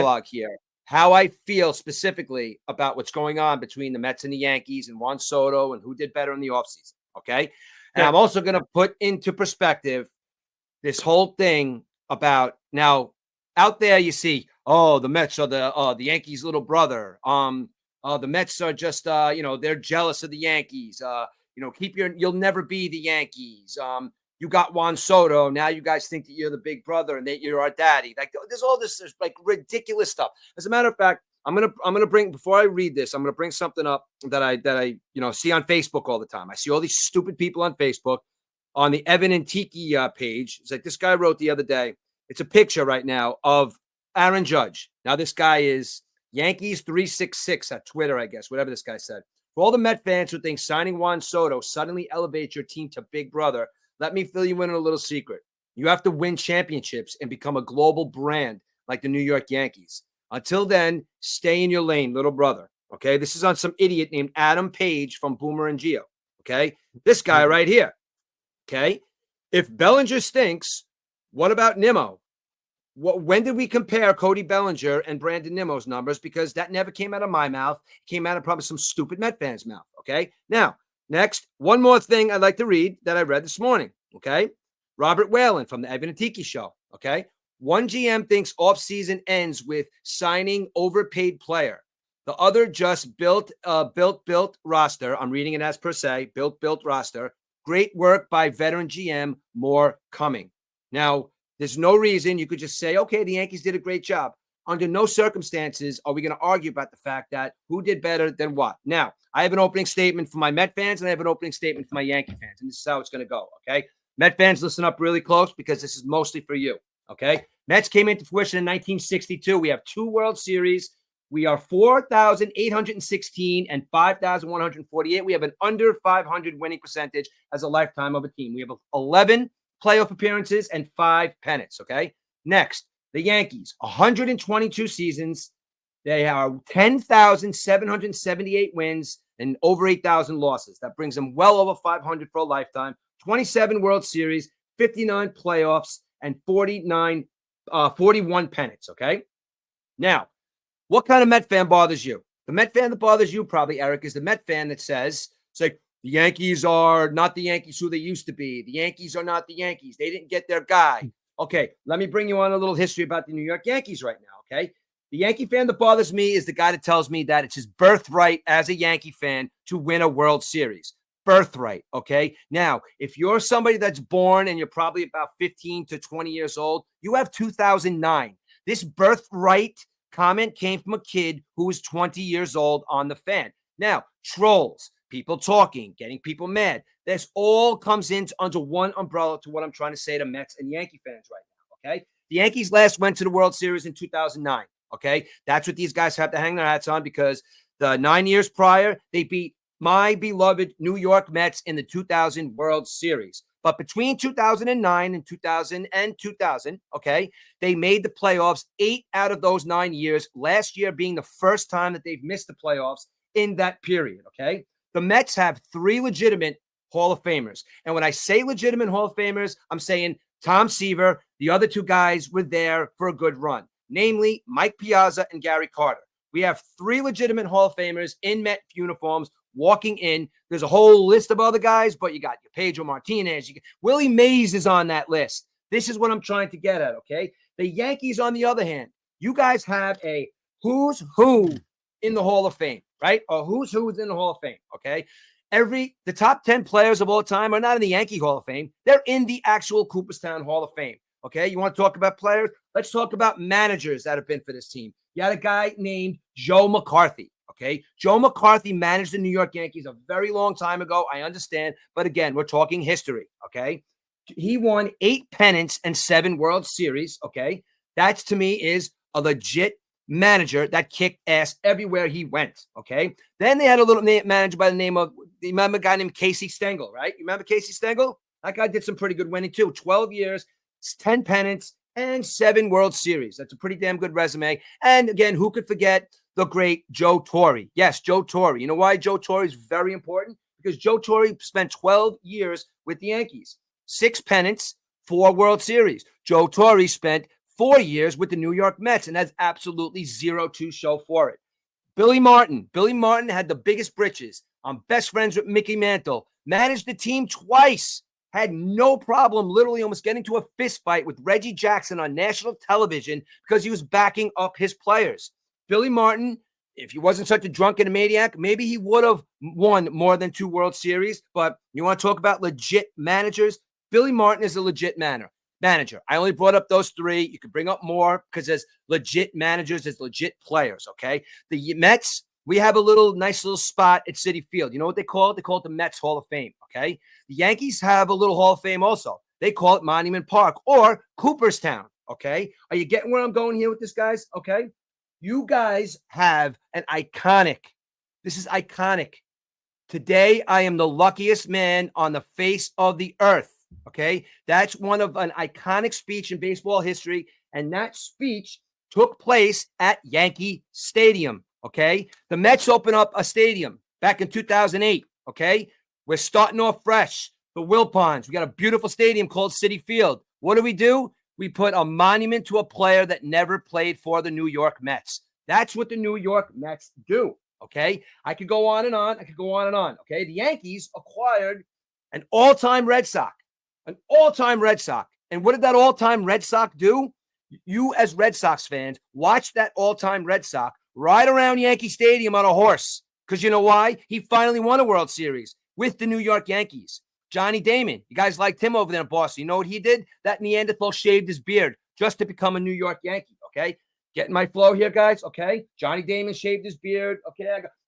dialogue here. How I feel specifically about what's going on between the Mets and the Yankees and Juan Soto and who did better in the offseason. Okay. And I'm also going to put into perspective this whole thing about now out there you see, oh, the Mets are the Yankees' little brother. The Mets are just they're jealous of the Yankees. You'll never be the Yankees. You got Juan Soto. Now you guys think that you're the big brother and that you're our daddy. Like there's all this like ridiculous stuff. As a matter of fact, I'm gonna bring before I read this, I'm gonna bring something up that I see on Facebook all the time. I see all these stupid people on Facebook on the Evan and Tiki page. It's like this guy wrote the other day. It's a picture right now of Aaron Judge. Now this guy is Yankees 366 at Twitter, I guess, whatever this guy said. For all the Met fans who think signing Juan Soto suddenly elevates your team to big brother, let me fill you in on a little secret. You have to win championships and become a global brand like the New York Yankees. Until then, stay in your lane, little brother. Okay, this is on some idiot named Adam Page from Boomer and Geo. Okay, this guy right here. Okay, if Bellinger stinks, what about Nimmo? When did we compare Cody Bellinger and Brandon Nimmo's numbers? Because that never came out of my mouth. It came out of probably some stupid Met fan's mouth. Okay, now, next, one more thing I'd like to read that I read this morning. Okay, Robert Whalen from the Evan and Tiki Show. Okay, one GM thinks offseason ends with signing overpaid player. The other just built roster. I'm reading it as per se. Built roster. Great work by veteran GM. More coming. Now, there's no reason you could just say, okay, the Yankees did a great job. Under no circumstances are we going to argue about the fact that who did better than what. Now, I have an opening statement for my Met fans and I have an opening statement for my Yankee fans. And this is how it's going to go, okay? Met fans, listen up really close because this is mostly for you, okay? Mets came into fruition in 1962. We have 2 World Series. We are 4,816 and 5,148. We have an under 500 winning percentage as a lifetime of a team. We have 11 playoff appearances and 5 pennants, okay? Next, the Yankees, 122 seasons. They are 10,778 wins and over 8,000 losses. That brings them well over 500 for a lifetime. 27 World Series, 59 playoffs, and 41 pennants, okay? Now, what kind of Met fan bothers you? The Met fan that bothers you probably, Eric, is the Met fan that says, it's like, the Yankees are not the Yankees who they used to be. The Yankees are not the Yankees. They didn't get their guy. Okay, let me bring you on a little history about the New York Yankees right now, okay? The Yankee fan that bothers me is the guy that tells me that it's his birthright as a Yankee fan to win a World Series. Birthright, okay? Now, if you're somebody that's born and you're probably about 15 to 20 years old, you have 2009. This birthright comment came from a kid who was 20 years old on the fan. Now, trolls, people talking, getting people mad. This all comes into under one umbrella to what I'm trying to say to Mets and Yankee fans right now, okay? The Yankees last went to the World Series in 2009, okay? That's what these guys have to hang their hats on because the 9 years prior, they beat my beloved New York Mets in the 2000 World Series. But between 2009 and 2000, okay, they made the playoffs 8 out of those 9 years, last year being the first time that they've missed the playoffs in that period, okay? The Mets have 3 legitimate Hall of Famers. And when I say legitimate Hall of Famers, I'm saying Tom Seaver, the other 2 guys were there for a good run, namely Mike Piazza and Gary Carter. We have 3 legitimate Hall of Famers in Met uniforms walking in. There's a whole list of other guys, but you got your Pedro Martinez. Willie Mays is on that list. This is what I'm trying to get at, okay? The Yankees, on the other hand, you guys have a who's who in the Hall of Fame, right? Or who's in the Hall of Fame, okay? The top 10 players of all time are not in the Yankee Hall of Fame. They're in the actual Cooperstown Hall of Fame, okay? You want to talk about players? Let's talk about managers that have been for this team. You had a guy named Joe McCarthy, okay? Joe McCarthy managed the New York Yankees a very long time ago. I understand. But again, we're talking history, okay? He won 8 pennants and 7 World Series, okay? That, to me, is a legit manager that kicked ass everywhere he went, okay? Then they had a little manager by the name of, you remember a guy named Casey Stengel, right? You remember Casey Stengel? That guy did some pretty good winning too. 12 years, 10 pennants, and 7 World Series. That's a pretty damn good resume. And again, who could forget the great Joe Torre? Yes, Joe Torre. You know why Joe Torre is very important? Because Joe Torre spent 12 years with the Yankees. 6 pennants, 4 World Series. Joe Torre spent 4 years with the New York Mets and has absolutely zero to show for it. Billy Martin. Billy Martin had the biggest britches. I'm best friends with Mickey Mantle. Managed the team twice. Had no problem literally almost getting to a fist fight with Reggie Jackson on national television because he was backing up his players. Billy Martin, if he wasn't such a drunk and a maniac, maybe he would have won more than 2 World Series. But you want to talk about legit managers? Billy Martin is a legit manager. I only brought up those 3. You could bring up more because there's legit managers, there's legit players, okay? The Mets, we have a nice little spot at Citi Field. You know what they call it? They call it the Mets Hall of Fame, okay? The Yankees have a little Hall of Fame also. They call it Monument Park or Cooperstown, okay? Are you getting where I'm going here with this, guys? Okay? You guys have an iconic, this is iconic. Today, I am the luckiest man on the face of the earth. Okay, that's one of an iconic speech in baseball history, and that speech took place at Yankee Stadium. Okay, the Mets opened up a stadium back in 2008. Okay, we're starting off fresh. The Wilpons, we got a beautiful stadium called Citi Field. What do? We put a monument to a player that never played for the New York Mets. That's what the New York Mets do. Okay, I could go on and on. Okay, the Yankees acquired an all-time Red Sox. An all-time Red Sox. And what did that all-time Red Sox do? You as Red Sox fans, watch that all-time Red Sox ride around Yankee Stadium on a horse. Because you know why? He finally won a World Series with the New York Yankees. Johnny Damon, you guys liked him over there in Boston. You know what he did? That Neanderthal shaved his beard just to become a New York Yankee, okay? Getting my flow here, guys, okay? Johnny Damon shaved his beard,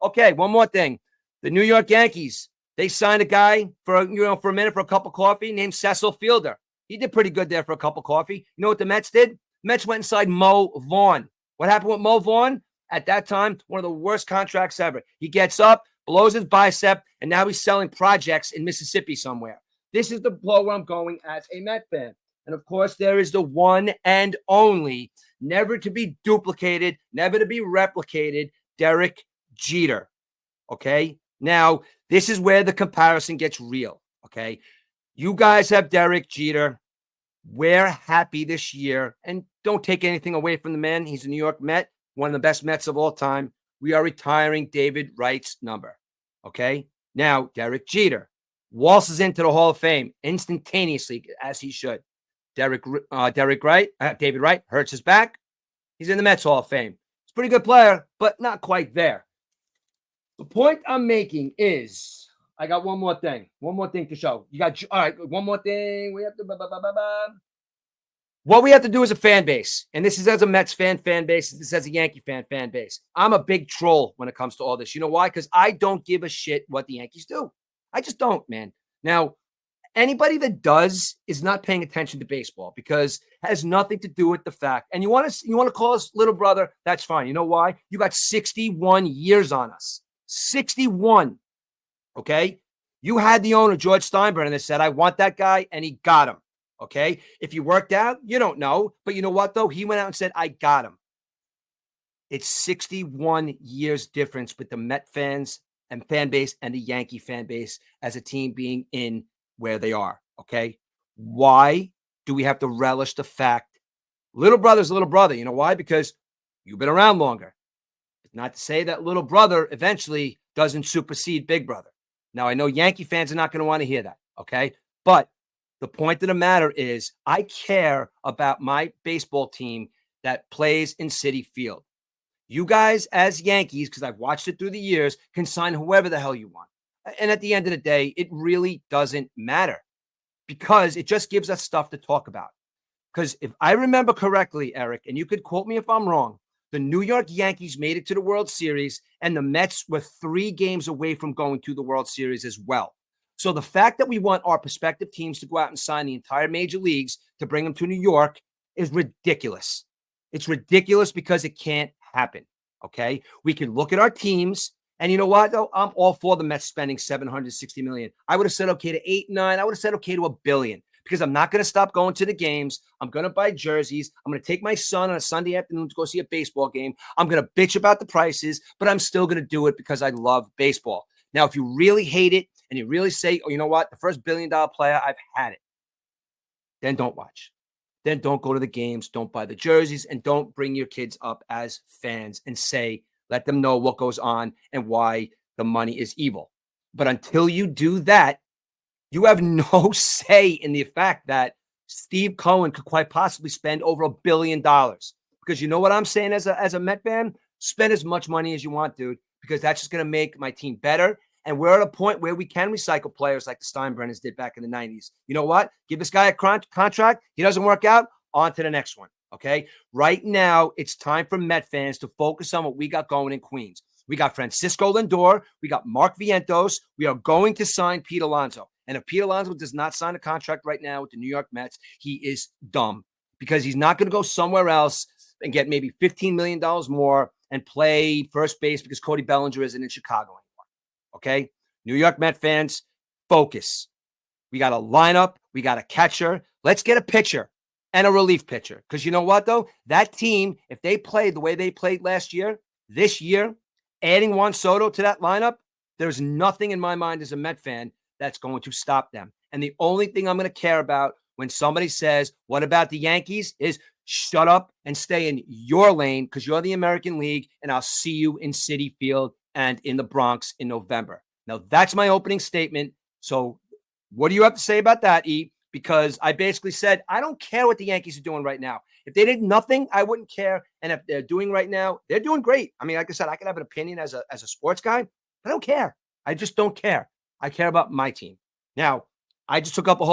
okay? One more thing. The New York Yankees, they signed a guy for a minute for a cup of coffee named Cecil Fielder. He did pretty good there for a cup of coffee. You know what the Mets did? Mets went inside Mo Vaughn. What happened with Mo Vaughn? At that time, one of the worst contracts ever. He gets up, blows his bicep, and now he's selling projects in Mississippi somewhere. This is the blow where I'm going as a Met fan. And of course, there is the one and only, never to be duplicated, never to be replicated, Derek Jeter. Okay? Now, this is where the comparison gets real. Okay? You guys have Derek Jeter. We're happy this year. And don't take anything away from the man. He's a New York Met, one of the best Mets of all time. We are retiring David Wright's number. Okay? Now, Derek Jeter waltzes into the Hall of Fame instantaneously, as he should. David Wright hurts his back. He's in the Mets Hall of Fame. He's a pretty good player, but not quite there. The point I'm making is, I got one more thing to show. All right, one more thing. We have to, what we have to do as a fan base, and this is as a Mets fan base, this is as a Yankee fan base. I'm a big troll when it comes to all this. You know why? Because I don't give a shit what the Yankees do. I just don't, man. Now, anybody that does is not paying attention to baseball because it has nothing to do with the fact. And you want to call us little brother? That's fine. You know why? You got 61 years on us. 61. Okay? You had the owner, George Steinbrenner, that said, I want that guy, and he got him. Okay? If you worked out, you don't know. But you know what, though? He went out and said, I got him. It's 61 years difference with the Met fans and fan base and the Yankee fan base as a team being in where they are. Okay? Why do we have to relish the fact little brother's little brother? You know why? Because you've been around longer. Not to say that little brother eventually doesn't supersede big brother. Now, I know Yankee fans are not going to want to hear that, okay? But the point of the matter is I care about my baseball team that plays in Citi Field. You guys, as Yankees, because I've watched it through the years, can sign whoever the hell you want. And at the end of the day, it really doesn't matter because it just gives us stuff to talk about. Because if I remember correctly, Eric, and you could quote me if I'm wrong, the New York Yankees made it to the World Series, and the Mets were 3 games away from going to the World Series as well. So the fact that we want our prospective teams to go out and sign the entire major leagues to bring them to New York is ridiculous. It's ridiculous because it can't happen, okay? We can look at our teams, and you know what, though? I'm all for the Mets spending $760 million. I would have said okay to 8, 9. I would have said okay to $1 billion. Because I'm not going to stop going to the games. I'm going to buy jerseys. I'm going to take my son on a Sunday afternoon to go see a baseball game. I'm going to bitch about the prices, but I'm still going to do it because I love baseball. Now, if you really hate it and you really say, oh, you know what? The first $1 billion player, I've had it. Then don't watch. then don't go to the games, don't buy the jerseys, and don't bring your kids up as fans and let them know what goes on and why the money is evil. But until you do that, you have no say in the fact that Steve Cohen could quite possibly spend over $1 billion. Because you know what I'm saying as a Met fan? Spend as much money as you want, dude, because that's just going to make my team better. And we're at a point where we can recycle players like the Steinbrenners did back in the 90s. You know what? Give this guy a contract. He doesn't work out. On to the next one. Okay. Right now, it's time for Met fans to focus on what we got going in Queens. We got Francisco Lindor. We got Mark Vientos. We are going to sign Pete Alonso. And if Pete Alonso does not sign a contract right now with the New York Mets, he is dumb because he's not going to go somewhere else and get maybe $15 million more and play first base because Cody Bellinger isn't in Chicago anymore. Okay? New York Met fans, focus. We got a lineup. We got a catcher. Let's get a pitcher and a relief pitcher. Because you know what, though? That team, if they played the way they played last year, this year, adding Juan Soto to that lineup, there's nothing in my mind as a Met fan that's going to stop them. And the only thing I'm going to care about when somebody says, what about the Yankees, is shut up and stay in your lane because you're the American League, and I'll see you in Citi Field and in the Bronx in November. Now, that's my opening statement. So what do you have to say about that, E? Because I basically said, I don't care what the Yankees are doing right now. If they did nothing, I wouldn't care. And if they're doing right now, they're doing great. I mean, like I said, I could have an opinion as a sports guy. I don't care. I just don't care. I care about my team. Now, I just took up a whole